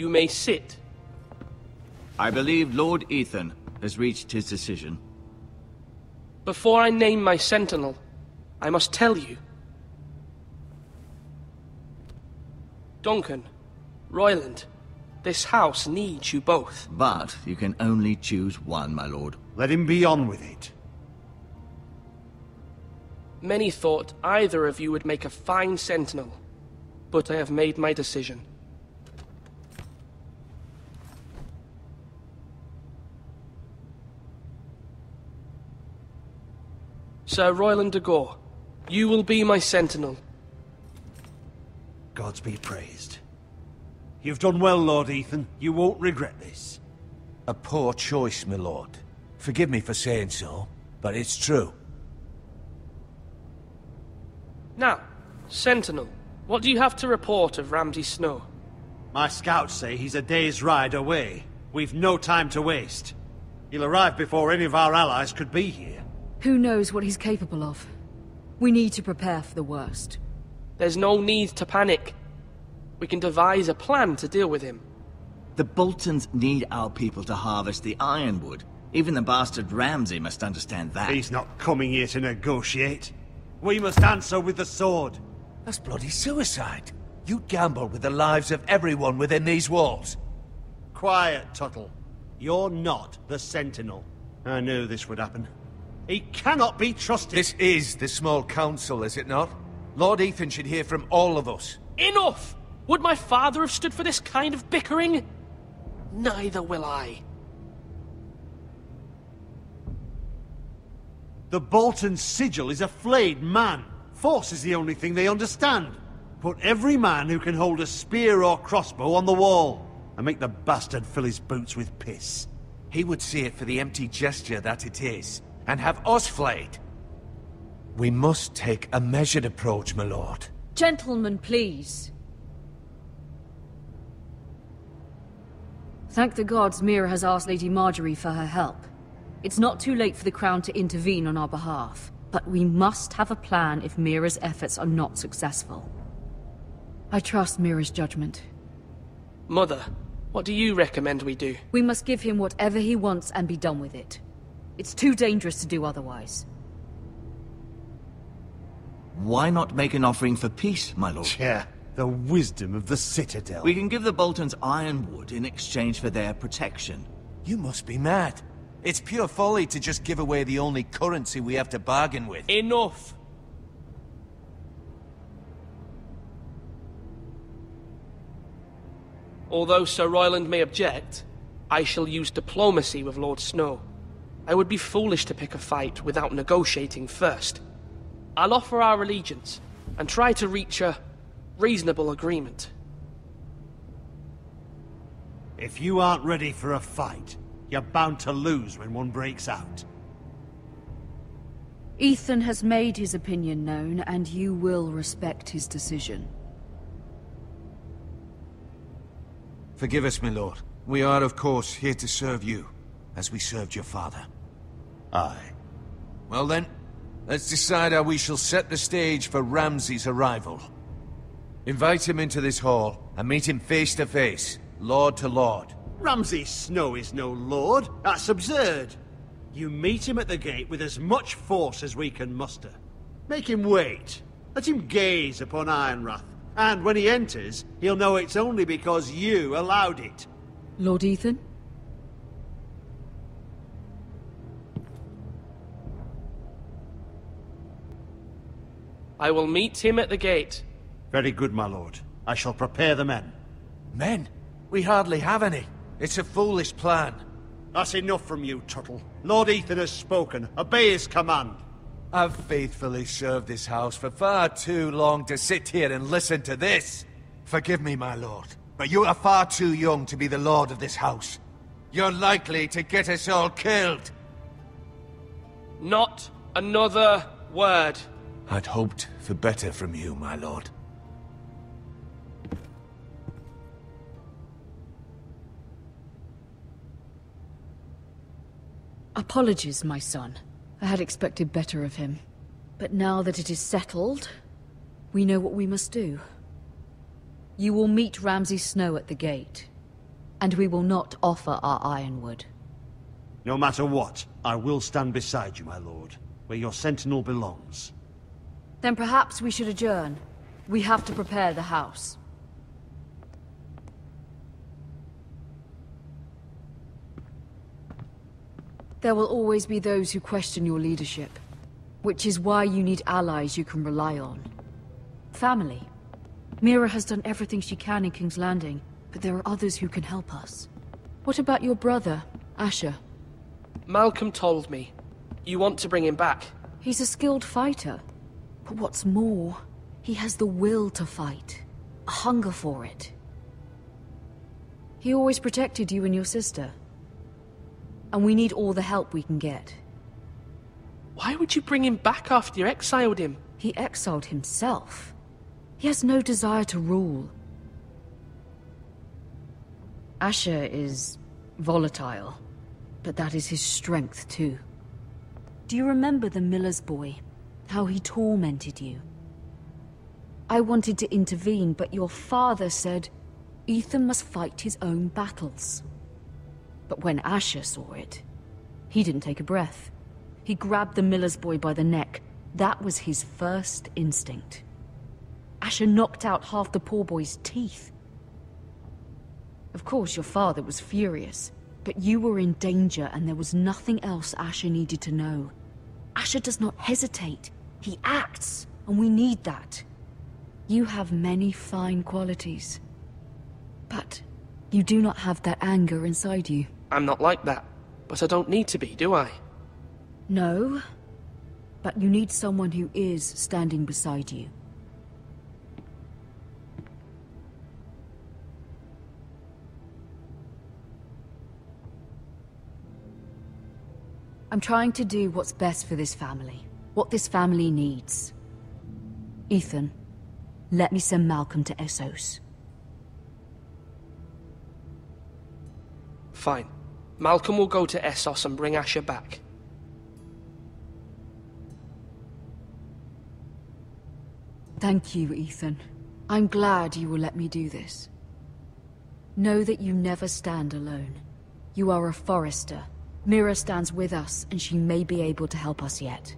You may sit. I believe Lord Ethan has reached his decision. Before I name my Sentinel, I must tell you. Duncan, Royland, this house needs you both. But you can only choose one, my lord. Let him be on with it. Many thought either of you would make a fine Sentinel, but I have made my decision. Sir Royland de Gore, you will be my Sentinel. Gods be praised. You've done well, Lord Ethan. You won't regret this. A poor choice, my lord. Forgive me for saying so, but it's true. Now, Sentinel, what do you have to report of Ramsay Snow? My scouts say he's a day's ride away. We've no time to waste. He'll arrive before any of our allies could be here. Who knows what he's capable of? We need to prepare for the worst. There's no need to panic. We can devise a plan to deal with him. The Boltons need our people to harvest the ironwood. Even the bastard Ramsay must understand that. He's not coming here to negotiate. We must answer with the sword. That's bloody suicide. You'd gamble with the lives of everyone within these walls. Quiet, Tuttle. You're not the Sentinel. I knew this would happen. He cannot be trusted. This is the small council, is it not? Lord Ethan should hear from all of us. Enough! Would my father have stood for this kind of bickering? Neither will I. The Bolton sigil is a flayed man. Force is the only thing they understand. Put every man who can hold a spear or crossbow on the wall, and make the bastard fill his boots with piss. He would see it for the empty gesture that it is, and have us flayed. We must take a measured approach, my lord. Gentlemen, please. Thank the gods Mira has asked Lady Marjorie for her help. It's not too late for the Crown to intervene on our behalf, but we must have a plan if Mira's efforts are not successful. I trust Mira's judgment. Mother, what do you recommend we do? We must give him whatever he wants and be done with it. It's too dangerous to do otherwise. Why not make an offering for peace, my lord? Yeah, the wisdom of the Citadel. We can give the Boltons ironwood in exchange for their protection. You must be mad. It's pure folly to just give away the only currency we have to bargain with. Enough! Although Sir Royland may object, I shall use diplomacy with Lord Snow. I would be foolish to pick a fight without negotiating first. I'll offer our allegiance, and try to reach a reasonable agreement. If you aren't ready for a fight, you're bound to lose when one breaks out. Ethan has made his opinion known, and you will respect his decision. Forgive us, my lord. We are, of course, here to serve you, as we served your father. Aye. Well then, let's decide how we shall set the stage for Ramsay's arrival. Invite him into this hall, and meet him face to face, lord to lord. Ramsay Snow is no lord. That's absurd. You meet him at the gate with as much force as we can muster. Make him wait. Let him gaze upon Ironrath. And when he enters, he'll know it's only because you allowed it. Lord Ethan? I will meet him at the gate. Very good, my lord. I shall prepare the men. Men? We hardly have any. It's a foolish plan. That's enough from you, Tuttle. Lord Ethan has spoken. Obey his command. I've faithfully served this house for far too long to sit here and listen to this. Forgive me, my lord, but you are far too young to be the lord of this house. You're likely to get us all killed. Not another word. I'd hoped for better from you, my lord. Apologies, my son. I had expected better of him. But now that it is settled, we know what we must do. You will meet Ramsay Snow at the gate. And we will not offer our ironwood. No matter what, I will stand beside you, my lord, where your sentinel belongs. Then perhaps we should adjourn. We have to prepare the house. There will always be those who question your leadership, which is why you need allies you can rely on. Family. Mira has done everything she can in King's Landing, but there are others who can help us. What about your brother, Asher? Malcolm told me. You want to bring him back? He's a skilled fighter. But what's more, he has the will to fight. A hunger for it. He always protected you and your sister. And we need all the help we can get. Why would you bring him back after you exiled him? He exiled himself. He has no desire to rule. Asher is volatile, but that is his strength too. Do you remember the miller's boy? How he tormented you? I wanted to intervene, but your father said Ethan must fight his own battles. But when Asher saw it, he didn't take a breath. He grabbed the miller's boy by the neck. That was his first instinct. Asher knocked out half the poor boy's teeth. Of course, your father was furious, but you were in danger and there was nothing else Asher needed to know. Asher does not hesitate. He acts, and we need that. You have many fine qualities. But you do not have that anger inside you. I'm not like that, but I don't need to be, do I? No, but you need someone who is standing beside you. I'm trying to do what's best for this family. What this family needs. Ethan, let me send Malcolm to Essos. Fine. Malcolm will go to Essos and bring Asher back. Thank you, Ethan. I'm glad you will let me do this. Know that you never stand alone. You are a Forrester. Mira stands with us, and she may be able to help us yet.